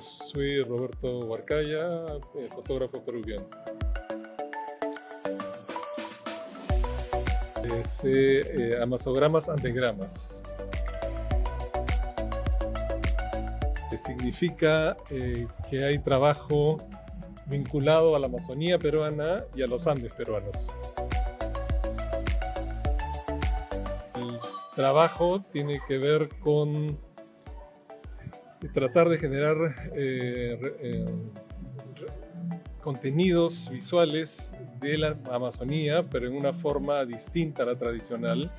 soy Roberto Huarcaya, fotógrafo peruviano. Es amazogramas antegramas. Significa que hay trabajo vinculado a la Amazonía peruana y a los Andes peruanos. El trabajo tiene que ver con tratar de generar contenidos visuales de la Amazonía, pero en una forma distinta a la tradicional.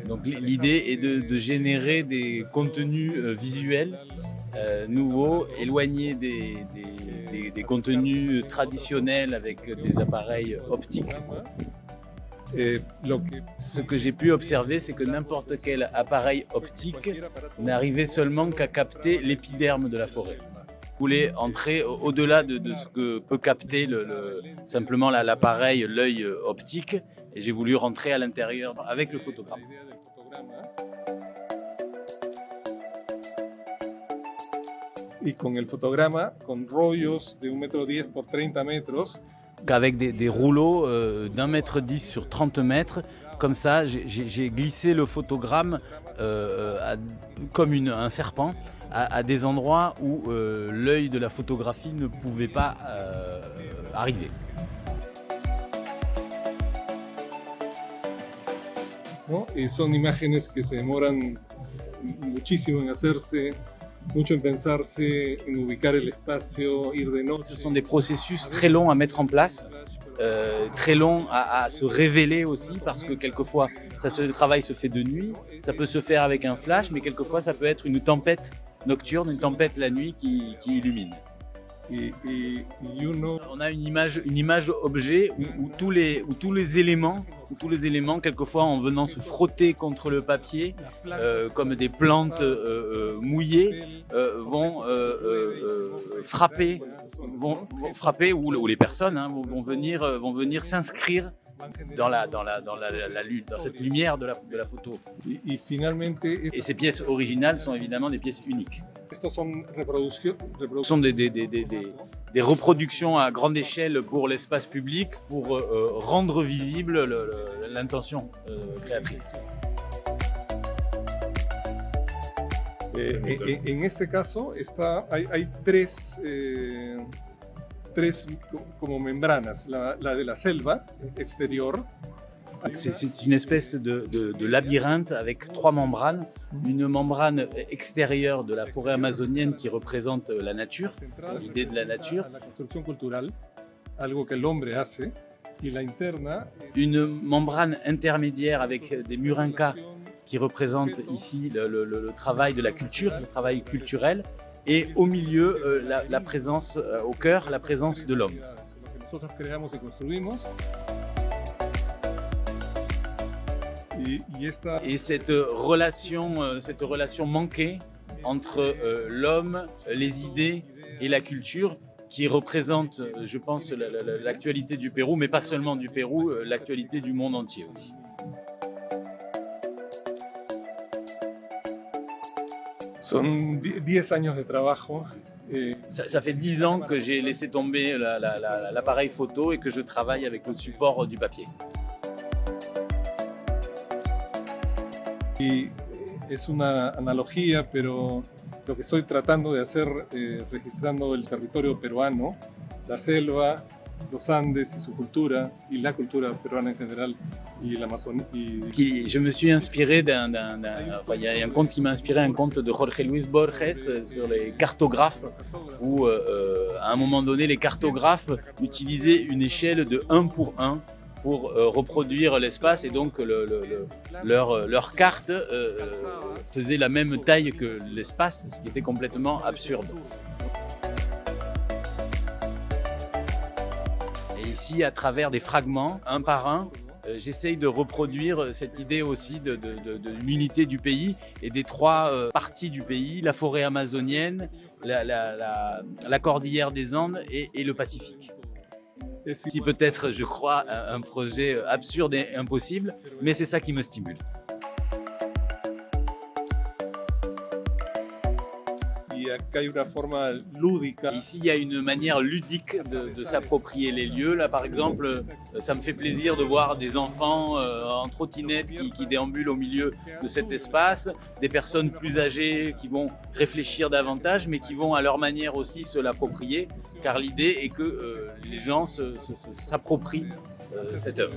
Donc l'idée est de générer des contenus visuels nouveaux, éloignés des contenus traditionnels avec des appareils optiques. Ce que j'ai pu observer, c'est que n'importe quel appareil optique n'arrivait seulement qu'à capter l'épiderme de la forêt. Je voulais entrer au-delà de ce que peut capter simplement l'appareil, l'œil optique, et j'ai voulu rentrer à l'intérieur avec le photogramme. Y con el fotograma, con rollos de 1,10 m por 30 metros. Qu'avec des rouleaux d'1,10 m sur 30 mètres, comme ça, j'ai glissé le photogramme comme un serpent à des endroits où l'œil de la photographie ne pouvait pas arriver. ¿No? Y son imágenes que se demoran muchísimo en hacerse, mucho en pensarse, en ubicar el espacio, ir de noche. Ce sont des processus très longs à mettre en place, très longs à se révéler aussi, parce que quelquefois le travail se fait de nuit, ça peut se faire avec un flash, mais quelquefois ça peut être une tempête nocturne, une tempête la nuit qui illumine. On a une image objet où tous les éléments, quelquefois en venant se frotter contre le papier, comme des plantes mouillées, vont frapper, ou les personnes vont venir s'inscrire dans cette lumière de la photo. Et ces pièces originales sont évidemment des pièces uniques. Ce sont des reproductions à grande échelle pour l'espace public, pour rendre visible l'intention créatrice. En este caso hay tres como membranas, la de la selva exterior. C'est une espèce de labyrinthe avec 3 membranes. Une membrane extérieure de la forêt amazonienne qui représente la nature, l'idée de la nature. Une membrane intermédiaire avec des murincas qui représentent ici le travail de la culture, le travail culturel. Et au milieu, la présence, au cœur, la présence de l'homme. Et cette relation manquée entre l'homme, les idées et la culture, qui représente, je pense, l'actualité du Pérou, mais pas seulement du Pérou, l'actualité du monde entier aussi. Son 10 años de trabajo. Ça fait 10 ans que j'ai laissé tomber l'appareil photo et que je travaille avec le support du papier. Y es una analogía, pero lo que estoy tratando de hacer, registrando el territorio peruano, la selva, los Andes y su cultura, y la cultura peruana en general, y l'Amazonie. Je me suis inspiré il y a un conte qui m'a inspiré, un conte de Jorge Luis Borges sur les cartographes, où à un moment donné, les cartographes utilisaient une échelle de 1 pour 1 pour reproduire l'espace, et donc leur carte faisait la même taille que l'espace, ce qui était complètement absurde. Et ici, à travers des fragments, un par un, j'essaye de reproduire cette idée aussi de l'unité du pays et des 3 parties du pays, la forêt amazonienne, la cordillère des Andes et le Pacifique. C'est peut-être, je crois, un projet absurde et impossible, mais c'est ça qui me stimule. Y acá hay una forma lúdica. Ici, il y a une manière ludique de s'approprier les lieux. Là, par exemple, ça me fait plaisir de voir des enfants en trottinette qui déambulent au milieu de cet espace, des personnes plus âgées qui vont réfléchir davantage, mais qui vont à leur manière aussi se l'approprier, car l'idée est que les gens s'approprient cette œuvre.